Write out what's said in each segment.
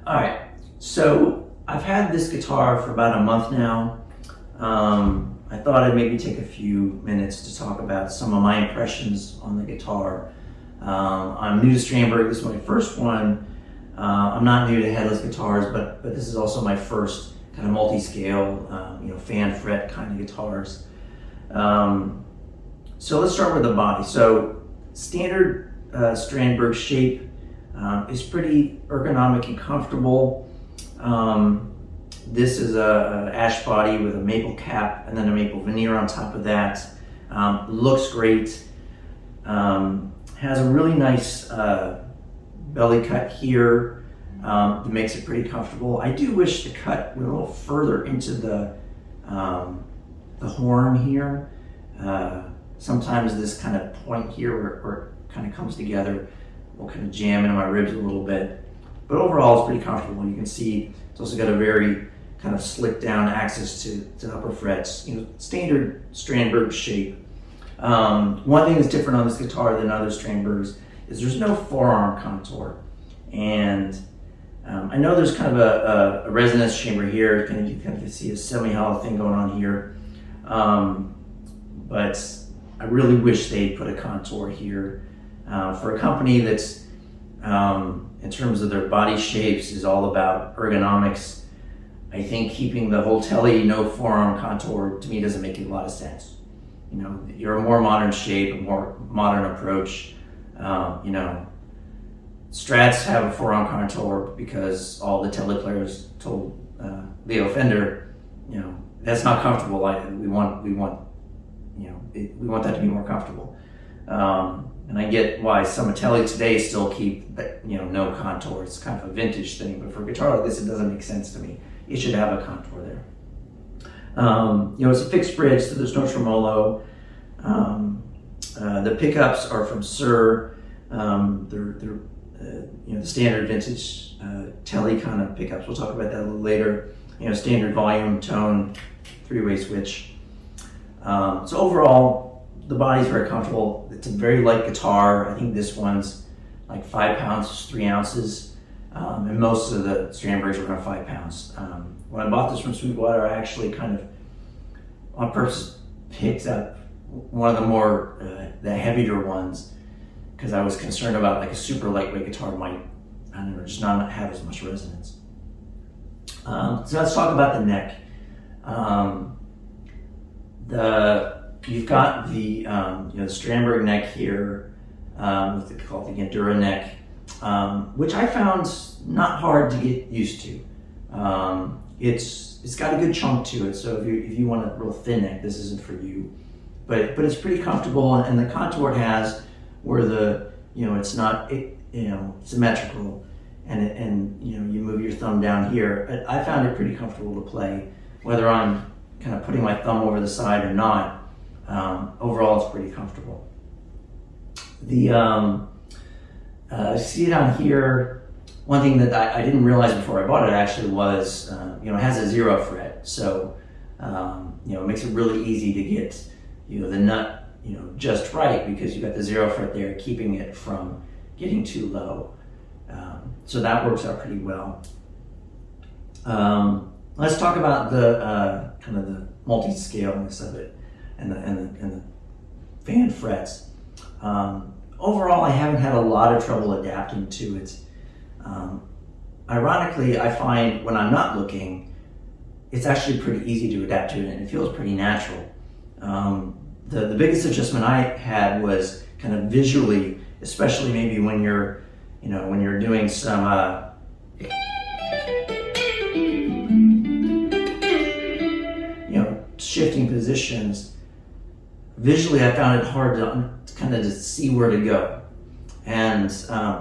Alright, so I've had this guitar for about a month now. I thought I'd maybe take a few minutes to talk about some of my impressions on the guitar. I'm new to Strandberg. This is my first one. I'm not new to headless guitars, but this is also my first kind of multi-scale, fan fret kind of guitars. So let's start with the body. So standard Strandberg shape is pretty ergonomic and comfortable. This is a ash body with a maple cap and then a maple veneer on top of that. Looks great. Has a really nice belly cut here that makes it pretty comfortable. I do wish the cut went a little further into the horn here. Sometimes this kind of point here where it kind of comes together will kind of jam into my ribs a little bit. But overall, it's pretty comfortable. You can see it's also got a very kind of slick down access to upper frets. Standard Strandberg shape. One thing that's different on this guitar than other Strandbergs is there's no forearm contour. And I know there's kind of a resonance chamber here. You kind of see a semi-hollow thing going on here. But I really wish they'd put a contour here. For a company that's, in terms of their body shapes, is all about ergonomics, I think keeping the whole telly no forearm contour to me doesn't make a lot of sense. You're a more modern shape, a more modern approach. Strats have a forearm contour because all the telly players told Leo Fender, that's not comfortable. We want that to be more comfortable. And I get why some telly today still keep no contour. It's kind of a vintage thing, but for a guitar like this, it doesn't make sense to me. It should have a contour there. It's a fixed bridge, so there's no tremolo. The pickups are from Sir. They're the standard vintage telly kind of pickups. We'll talk about that a little later. Standard volume, tone, three-way switch. So overall, the body's very comfortable. It's a very light guitar. I think this one's like 5 pounds, 3 ounces. And most of the Strandbergs are around 5 pounds. When I bought this from Sweetwater, I actually kind of, on purpose, picked up one of the more, the heavier ones, because I was concerned about like a super lightweight guitar might, just not have as much resonance. So let's talk about the neck. You've got the Strandberg neck here, called the Endura neck, which I found not hard to get used to. It's got a good chunk to it, so if you want a real thin neck, this isn't for you. But it's pretty comfortable, and the contour it has where it's not symmetrical, and you move your thumb down here. I found it pretty comfortable to play, whether I'm kind of putting my thumb over the side or not. Overall, it's pretty comfortable. See it on here. One thing that I didn't realize before I bought it actually was, it has a 0 fret, so it makes it really easy to get the nut just right, because you've got the 0 fret there, keeping it from getting too low. So that works out pretty well. Let's talk about the kind of the multi-scaleness of it and the fan frets. Overall, I haven't had a lot of trouble adapting to it. Ironically, I find when I'm not looking, it's actually pretty easy to adapt to it, and it feels pretty natural. The biggest adjustment I had was kind of visually, especially maybe when you're doing some shifting positions. Visually, I found it hard to kind of just see where to go, and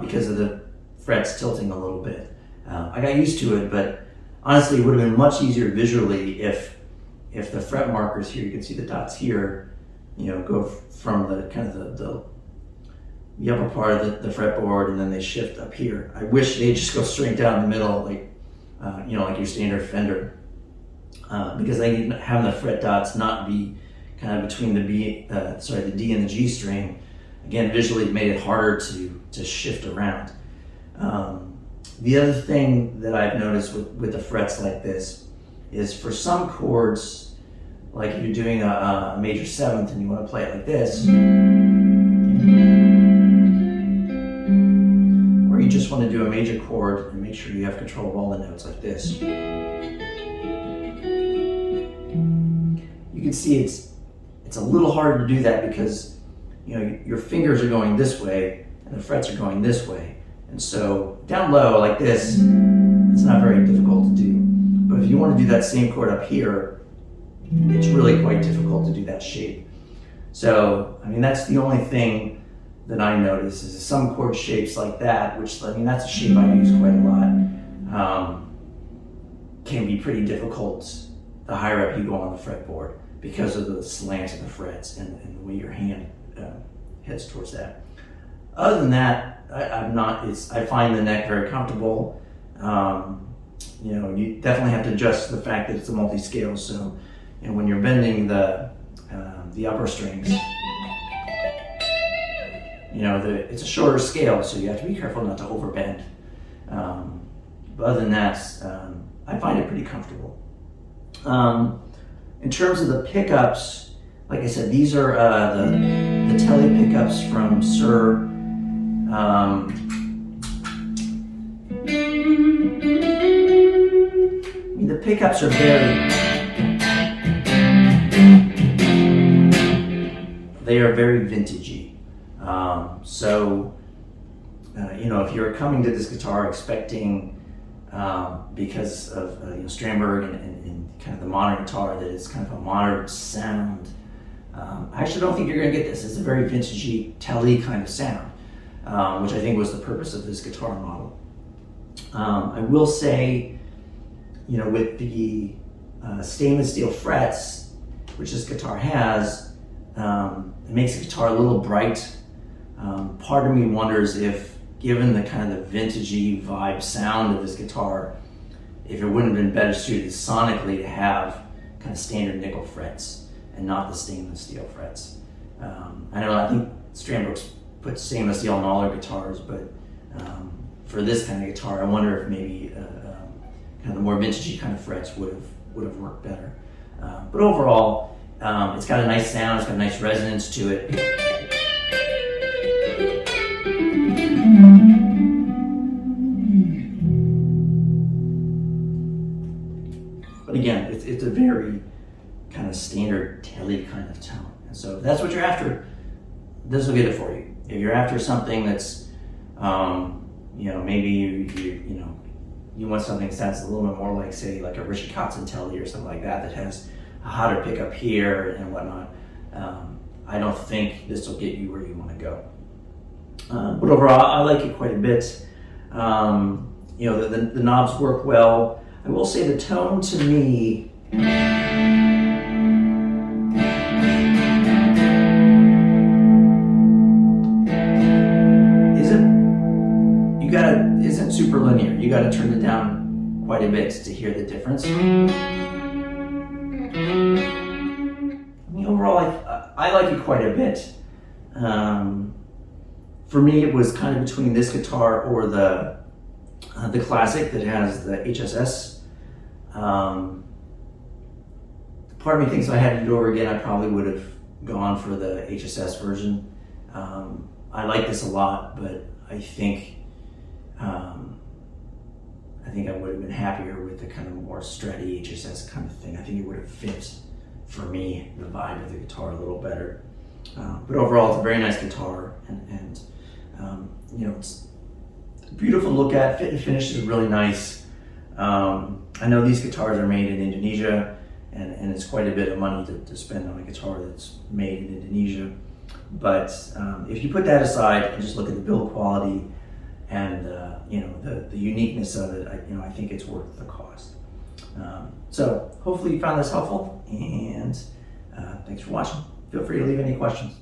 because of the frets tilting a little bit. I got used to it, but honestly, it would have been much easier visually if the fret markers here, you can see the dots here, go from the kind of the upper part of the fretboard, and then they shift up here. I wish they'd just go straight down the middle, like your standard Fender. because I need having the fret dots not be kind of between the D and the G string. Again, visually it made it harder to shift around. The other thing that I've noticed with the frets like this is for some chords, like if you're doing a major seventh and you want to play it like this, or you just want to do a major chord and make sure you have control of all the notes like this, you can see it's a little harder to do that because your fingers are going this way and the frets are going this way. And so down low like this, it's not very difficult to do. But if you want to do that same chord up here, it's really quite difficult to do that shape. So, I mean, that's the only thing that I notice is some chord shapes like that, which, I mean, that's a shape I use quite a lot, can be pretty difficult the higher up you go on the fretboard because of the slant of the frets and the way your hand heads towards that. Other than that, I find the neck very comfortable. You definitely have to adjust the fact that it's a multi-scale. So, when you're bending the upper strings, it's a shorter scale, so you have to be careful not to overbend. But other than that, I find it pretty comfortable. In terms of the pickups, like I said, these are the Tele pickups from Sir. The pickups are very vintagey. If you're coming to this guitar expecting, because of Strandberg and kind of the modern guitar, that it's kind of a modern sound, I actually don't think you're going to get this. It's a very vintagey, Tele kind of sound, which I think was the purpose of this guitar model. I will say, with the stainless steel frets, which this guitar has, it makes the guitar a little bright. Part of me wonders if, given the kind of the vintagey vibe sound of this guitar, if it wouldn't have been better suited sonically to have kind of standard nickel frets and not the stainless steel frets. I think Strandberg's put stainless steel on all their guitars, but for this kind of guitar, I wonder if maybe kind of the more vintagey kind of frets would have worked better. But overall, it's got a nice sound, it's got a nice resonance to it. But again, it's a very kind of standard Tele kind of tone. And so if that's what you're after, this will get it for you. If you're after something that's, maybe you want something that sounds a little bit more like, say, like a Richie Kotzen Tele or something like that has a hotter pickup here and whatnot, I don't think this will get you where you want to go. But overall, I like it quite a bit. The knobs work well. I will say the tone to me isn't super linear. You got to turn it down quite a bit to hear the difference. Overall, I like it quite a bit. For me, it was kind of between this guitar or the Classic that has the HSS. Part of me thinks if I had to do it over again, I probably would have gone for the HSS version. I like this a lot, but I think I would have been happier with the kind of more stratty HSS kind of thing. I think it would have fit, for me, the vibe of the guitar a little better. But overall, it's a very nice guitar, and it's a beautiful to look at. Fit and finish is really nice. I know these guitars are made in Indonesia, and it's quite a bit of money to spend on a guitar that's made in Indonesia. But if you put that aside and just look at the build quality and the uniqueness of it, I think it's worth the cost. So hopefully you found this helpful, and thanks for watching. Feel free to leave any questions.